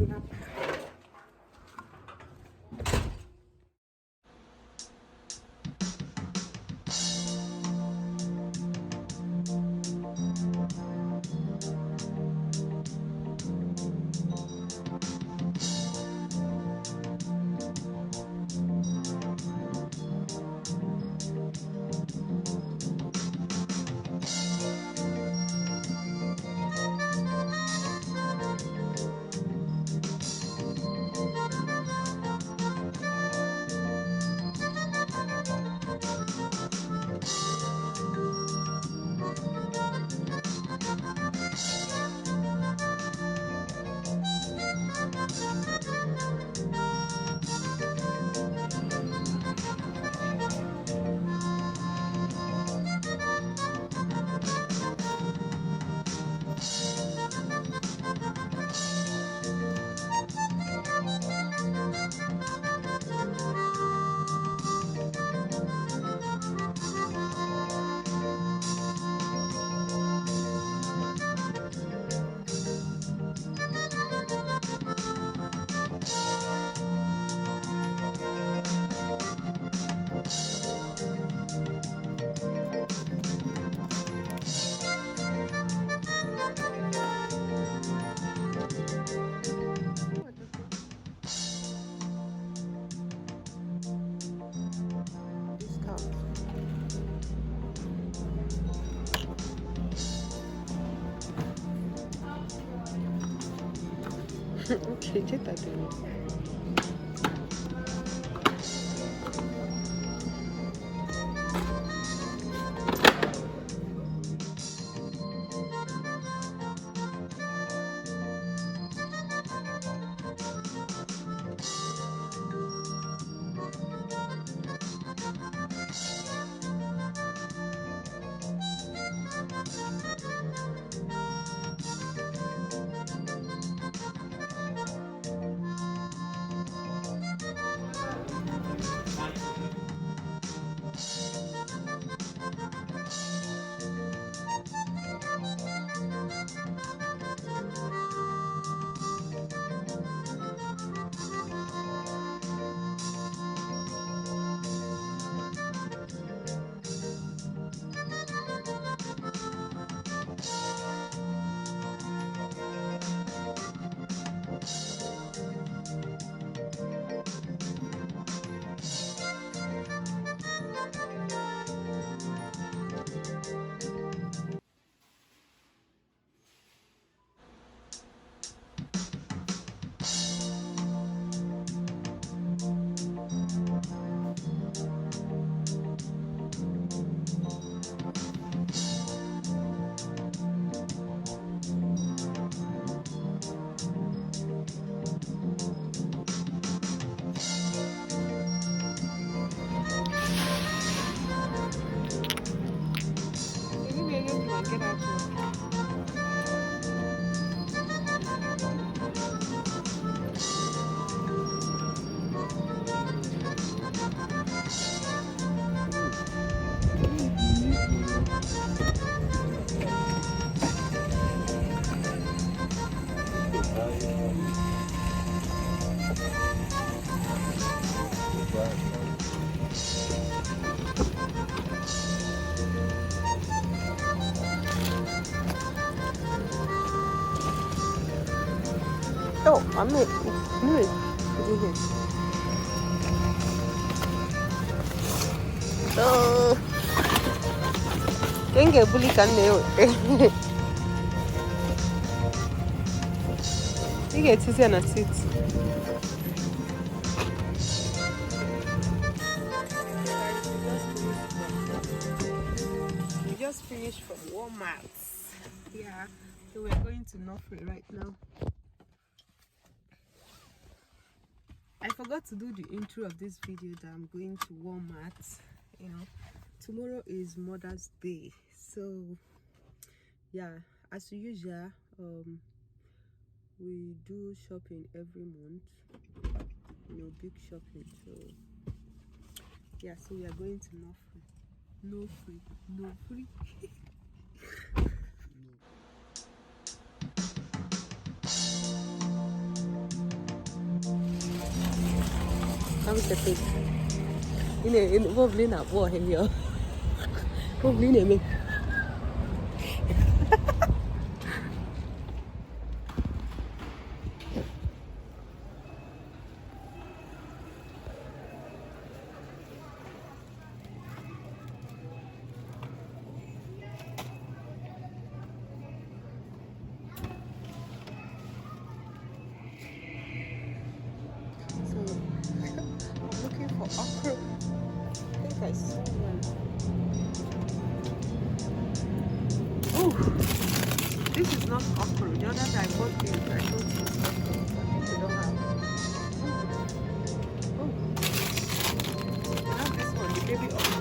snap. Okay, take that away. Get out here. Oh, I'm not. Oh, can't get bully can they? You get to see on a seat. We just finished from Walmart. Yeah, so we're going to Norfolk right now. I forgot to do the intro of this video that I'm going to Walmart. You know, tomorrow is Mother's Day, so yeah, as usual, we do shopping every month. You know, big shopping. So yeah, so we are going to Norfolk. How is it? In probably not war here. Probably name. Looking for okra. I think I saw one. Oh, this is not okra. The other day I bought this. I thought it was okra. They don't have. Oh, I have this one. The baby okra.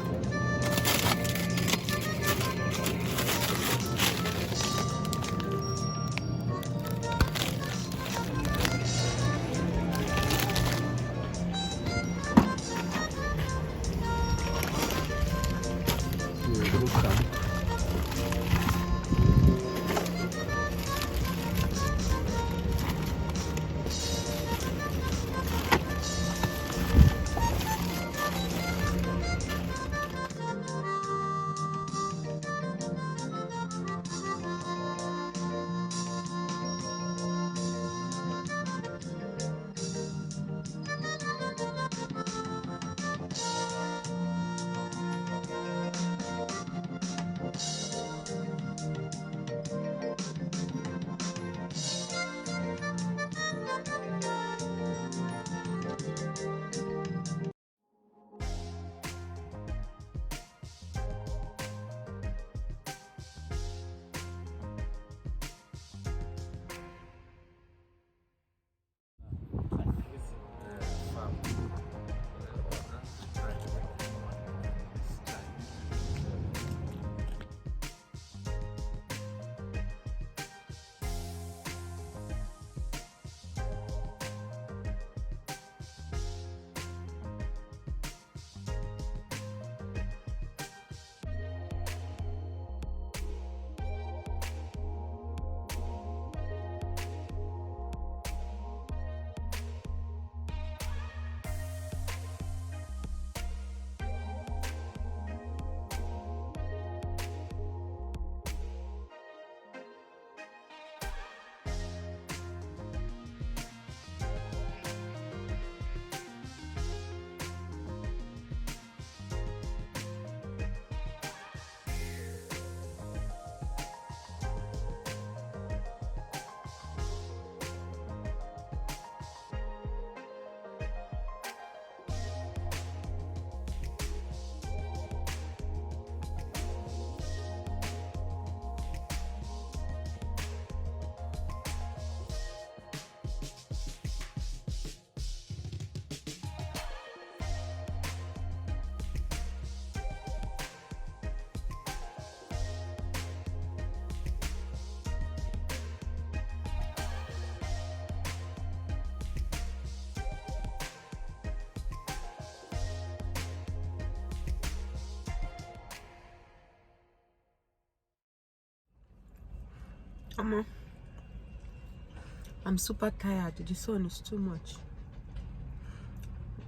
I'm super tired. The sun is too much.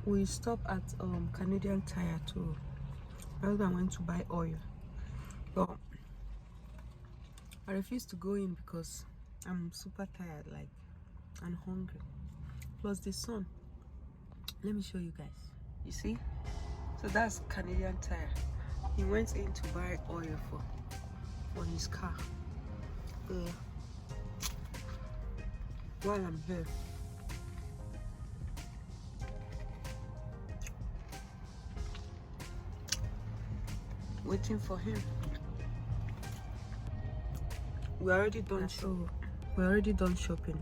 We stopped at Canadian Tire too. My husband went to buy oil, but I refuse to go in because I'm super tired, like, and hungry. Plus the sun. Let me show you guys. You see? So that's Canadian Tire. He went in to buy oil for his car. While I'm here, waiting for him. We're already done shopping.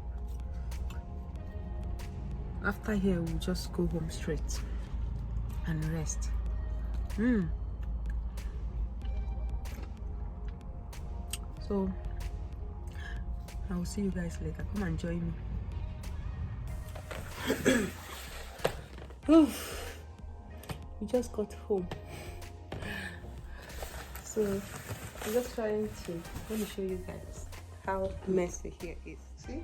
After here, we'll just go home straight and rest. So I will see you guys later. Come and join me. We just got home, so I'm just trying to let me show you guys how messy here is. See?